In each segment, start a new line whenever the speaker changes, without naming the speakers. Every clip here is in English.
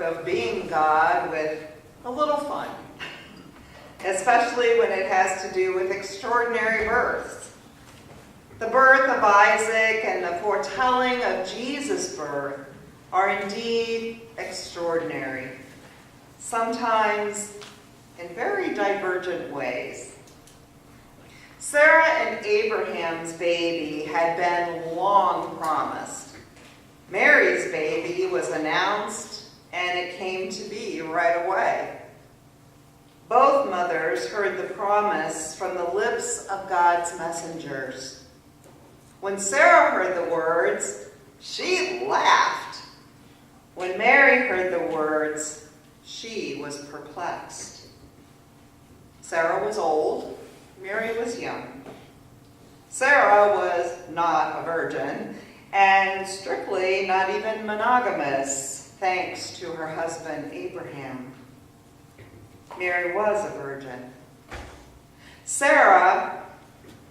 of being God with a little fun, especially when it has to do with extraordinary births. The birth of Isaac and the foretelling of Jesus' birth are indeed extraordinary, sometimes in very divergent ways. Sarah and Abraham's baby had been long promised. Mary's baby was announced, and it came to be right away. Both mothers heard the promise from the lips of God's messengers. When Sarah heard the words, she laughed. When Mary heard the words, she was perplexed. Sarah was old, Mary was young. Sarah was not a virgin, and strictly not even monogamous, thanks to her husband Abraham. Mary was a virgin. Sarah,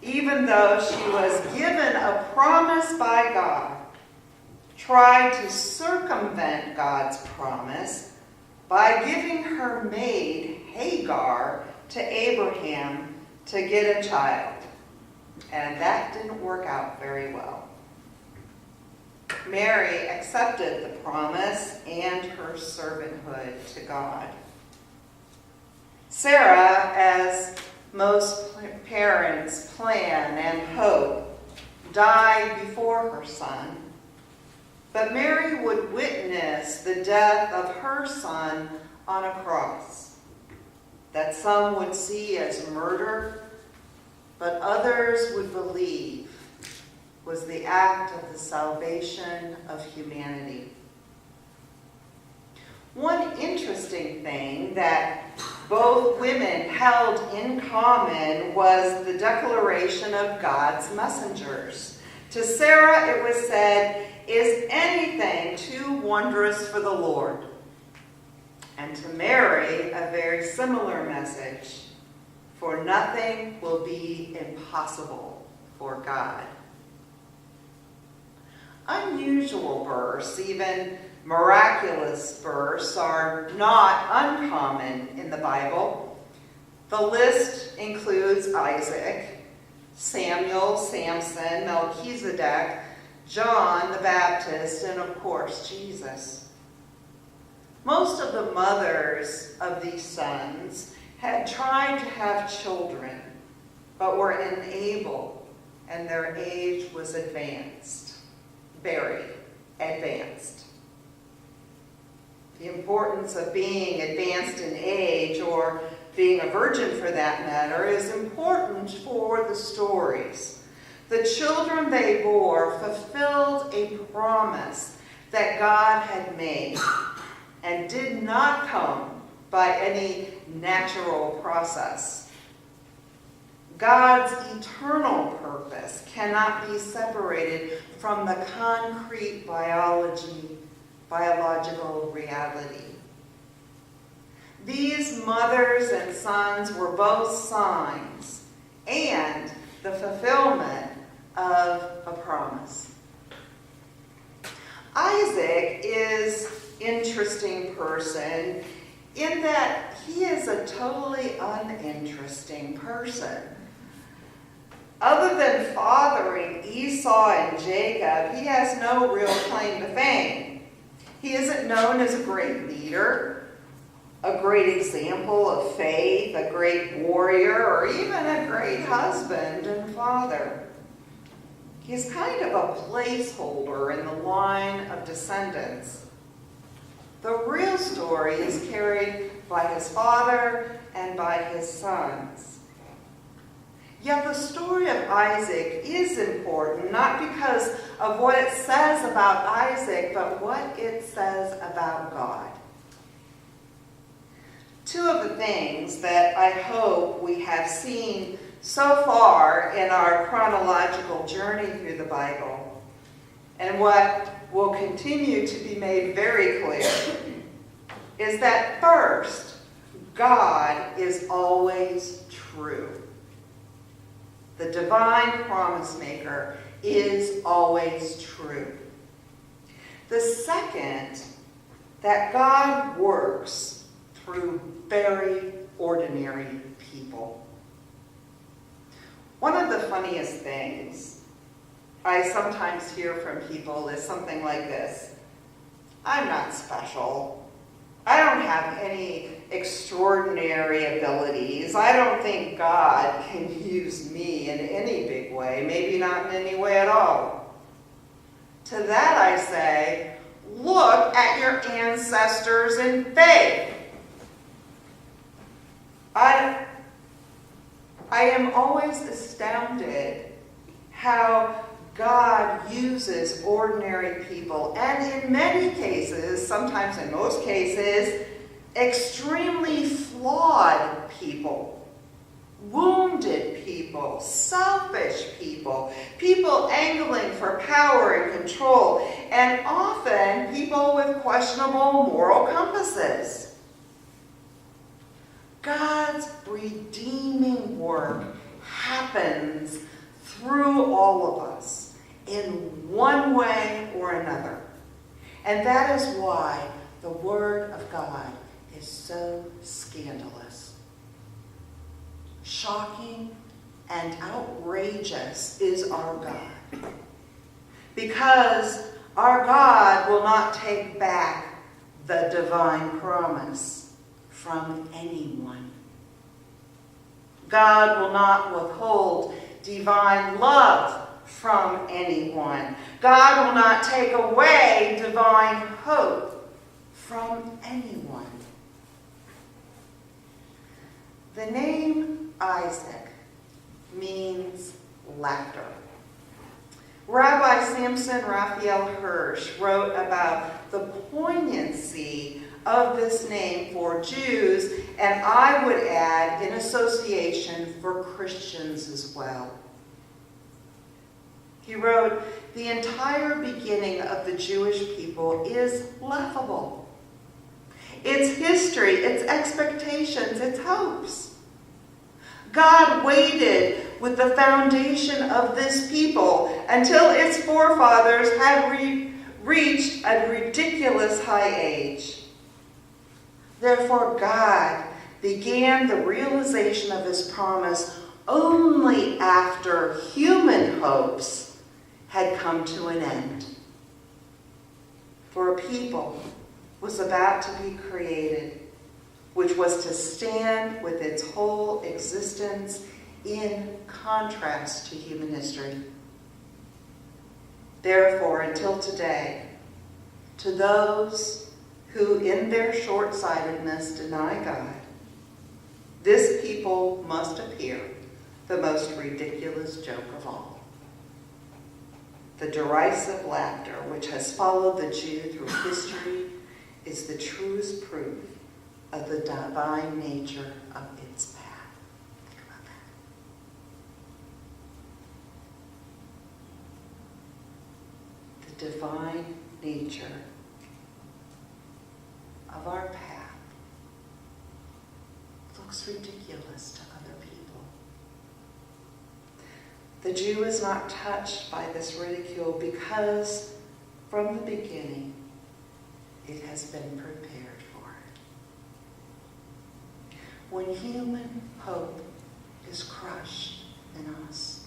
even though she was given a promise by God, tried to circumvent God's promise by giving her maid Hagar to Abraham to get a child. And that didn't work out very well. Mary accepted the promise and her servanthood to God. Sarah, as most parents plan and hope, died before her son. But Mary would witness the death of her son on a cross, that some would see as murder, but others would believe was the act of the salvation of humanity. One interesting thing that both women held in common was the declaration of God's messengers. To Sarah it was said, "Is anything too wondrous for the Lord?" And to Mary, a very similar message, "For nothing will be impossible for God." Unusual births, even miraculous births, are not uncommon in the Bible. The list includes Isaac, Samuel, Samson, Melchizedek, John the Baptist, and of course, Jesus. Most of the mothers of these sons had tried to have children, but were unable, and their age was advanced, very advanced. The importance of being advanced in age, or being a virgin for that matter, is important for the stories. The children they bore fulfilled a promise that God had made and did not come by any natural process. God's eternal purpose cannot be separated from the concrete biological reality. These mothers and sons were both signs and the fulfillment of a promise. Isaac is an interesting person in that he is a totally uninteresting person. Other than fathering Esau and Jacob, he has no real claim to fame. He isn't known as a great leader, a great example of faith, a great warrior, or even a great husband and father. He's kind of a placeholder in the line of descendants. The real story is carried by his father and by his sons. Yet the story of Isaac is important, not because of what it says about Isaac, but what it says about God. Two of the things that I hope we have seen so far in our chronological journey through the Bible, and what will continue to be made very clear, is that first, God is always true. The divine promise maker is always true. The second, that God works through very ordinary people. One of the funniest things I sometimes hear from people is something like this: I'm not special. I don't have any extraordinary abilities. I don't think God can use me in any big way, maybe not in any way at all. To that I say, look at your ancestors in faith. I am always astounded how God uses ordinary people, and in many cases, sometimes in most cases, extremely flawed people, wounded people, selfish people, people angling for power and control, and often people with questionable moral compasses. God's redeeming work happens through all of us in one way or another. And that is why the Word of God is so scandalous. Shocking and outrageous is our God. Because our God will not take back the divine promise from anyone. God will not withhold divine love from anyone. God will not take away divine hope from anyone. The name Isaac means laughter. Rabbi Samson Raphael Hirsch wrote about the poignancy of this name for Jews, and I would add in association for Christians as well. He wrote, "The entire beginning of the Jewish people is laughable. Its history, its expectations, its hopes. God waited with the foundation of this people until its forefathers had reached a ridiculous high age. Therefore, God began the realization of his promise only after human hopes had come to an end. For a people was about to be created, which was to stand with its whole existence in contrast to human history. Therefore, until today, to those who in their short-sightedness deny God, this people must appear the most ridiculous joke of all. The derisive laughter which has followed the Jew through history is the truest proof of the divine nature of its path." Think about that. The divine nature of our path looks ridiculous to other people. The Jew is not touched by this ridicule because from the beginning it has been prepared for it. When human hope is crushed in us,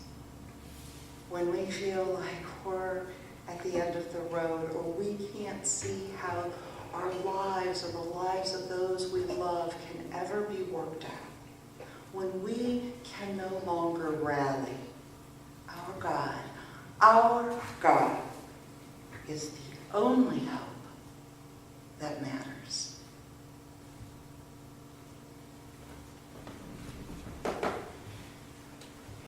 when we feel like we're at the end of the road, or we can't see how our lives or the lives of those we love can ever be worked out, when we can no longer rally, our God is the only hope that matters.